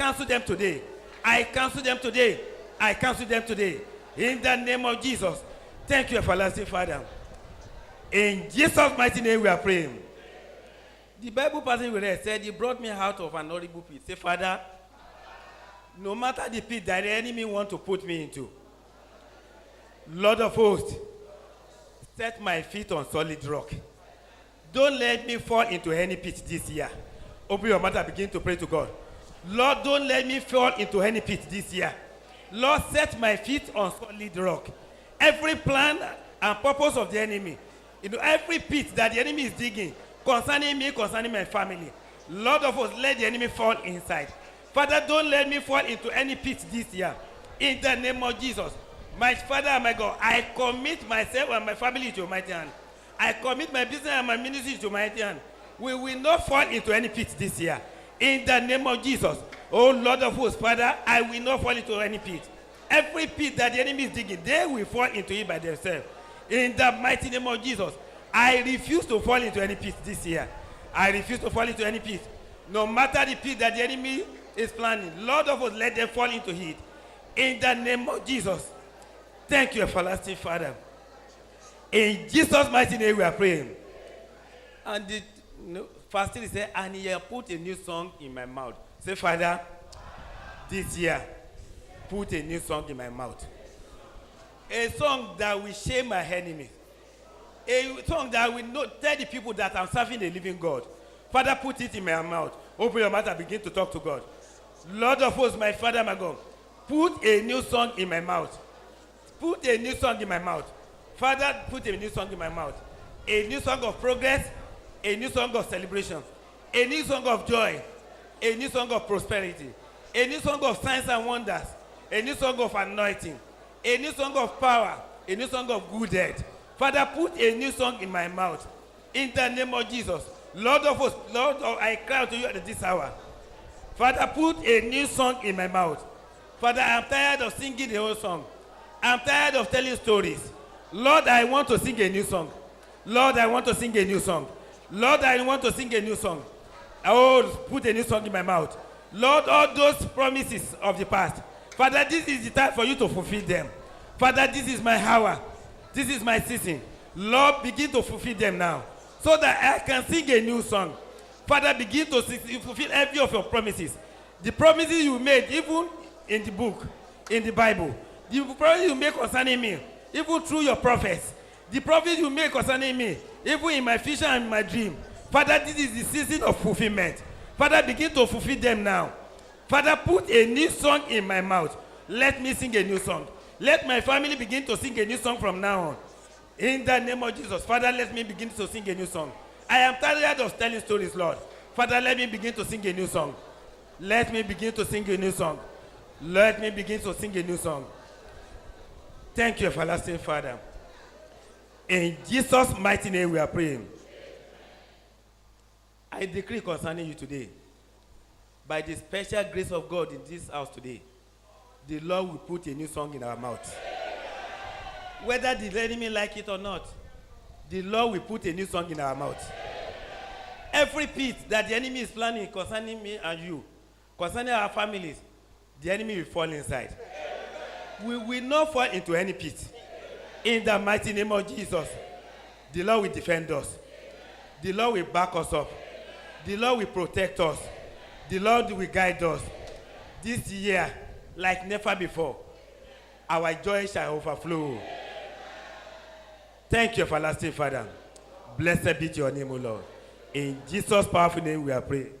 cancel them today. I cancel them today. I cancel them today. In the name of Jesus. Thank you, everlasting Father. In Jesus' mighty name we are praying. The Bible passage we read said, He brought me out of an horrible pit. Say, Father, no matter the pit that the enemy want to put me into, Lord of hosts, set my feet on solid rock. Don't let me fall into any pit this year. Open your mouth and begin to pray to God. Lord, don't let me fall into any pit this year. Lord, set my feet on solid rock. Every plan and purpose of the enemy, every pit that the enemy is digging, concerning me, concerning my family, Lord of hosts, let the enemy fall inside. Father, don't let me fall into any pit this year. In the name of Jesus. My Father and my God, I commit myself and my family to your mighty hand. I commit my business and my ministry to your mighty hand. We will not fall into any pit this year. In the name of Jesus. Oh Lord of hosts, Father, I will not fall into any pit. Every pit that the enemy is digging, they will fall into it by themselves. In the mighty name of Jesus. I refuse to fall into any pit this year. I refuse to fall into any pit. No matter the pit that the enemy is planning, Lord of hosts, let them fall into it. In the name of Jesus. Thank you, everlasting Father. In Jesus' mighty name we are praying. And the verse 3 says, and He put a new song in my mouth. Say, Father, this year, put a new song in my mouth. A song that will shame my enemies. A song that will not tell the people that I'm serving a living God. Father, put it in my mouth. Open your mouth and begin to talk to God. Lord of hosts, my Father, my God, put a new song in my mouth. Put a new song in my mouth. Father, put a new song in my mouth. A new song of progress, a new song of celebration, a new song of joy, a new song of prosperity, a new song of signs and wonders, a new song of anointing, a new song of power, a new song of good health. Father, put a new song in my mouth. In the name of Jesus. Lord of hosts, Lord, I cry out to you at this hour. Father, put a new song in my mouth. Father, I'm tired of singing the whole song. I'm tired of telling stories. Lord, I want to sing a new song. Lord, I want to sing a new song. Lord, I want to sing a new song. Oh, put a new song in my mouth. Lord, all those promises of the past, Father, this is the time for you to fulfill them. Father, this is my hour. This is my season. Lord, begin to fulfill them now, so that I can sing a new song. Father, begin to fulfill every of your promises. The promises you made, even in the book, in the Bible. The promises you made concerning me, even through your prophets. The promises you made concerning me, even in my vision and my dream. Father, this is the season of fulfillment. Father, begin to fulfill them now. Father, put a new song in my mouth. Let me sing a new song. Let my family begin to sing a new song from now on. In the name of Jesus. Father, let me begin to sing a new song. I am tired of telling stories, Lord. Father, let me begin to sing a new song. Let me begin to sing a new song. Let me begin to sing a new song. Thank you, everlasting Father. In Jesus' mighty name we are praying. I decree concerning you today, by the special grace of God in this house today, the Lord will put a new song in our mouth. Whether the enemy like it or not, the Lord will put a new song in our mouth. Every pit that the enemy is planning concerning me and you, concerning our families, the enemy will fall inside. We will not fall into any pit. In the mighty name of Jesus, the Lord will defend us. The Lord will back us up. The Lord will protect us. The Lord will guide us. This year, like never before, our joy shall overflow. Thank you, everlasting Father. Blessed be your name, O Lord. In Jesus' powerful name we are praying.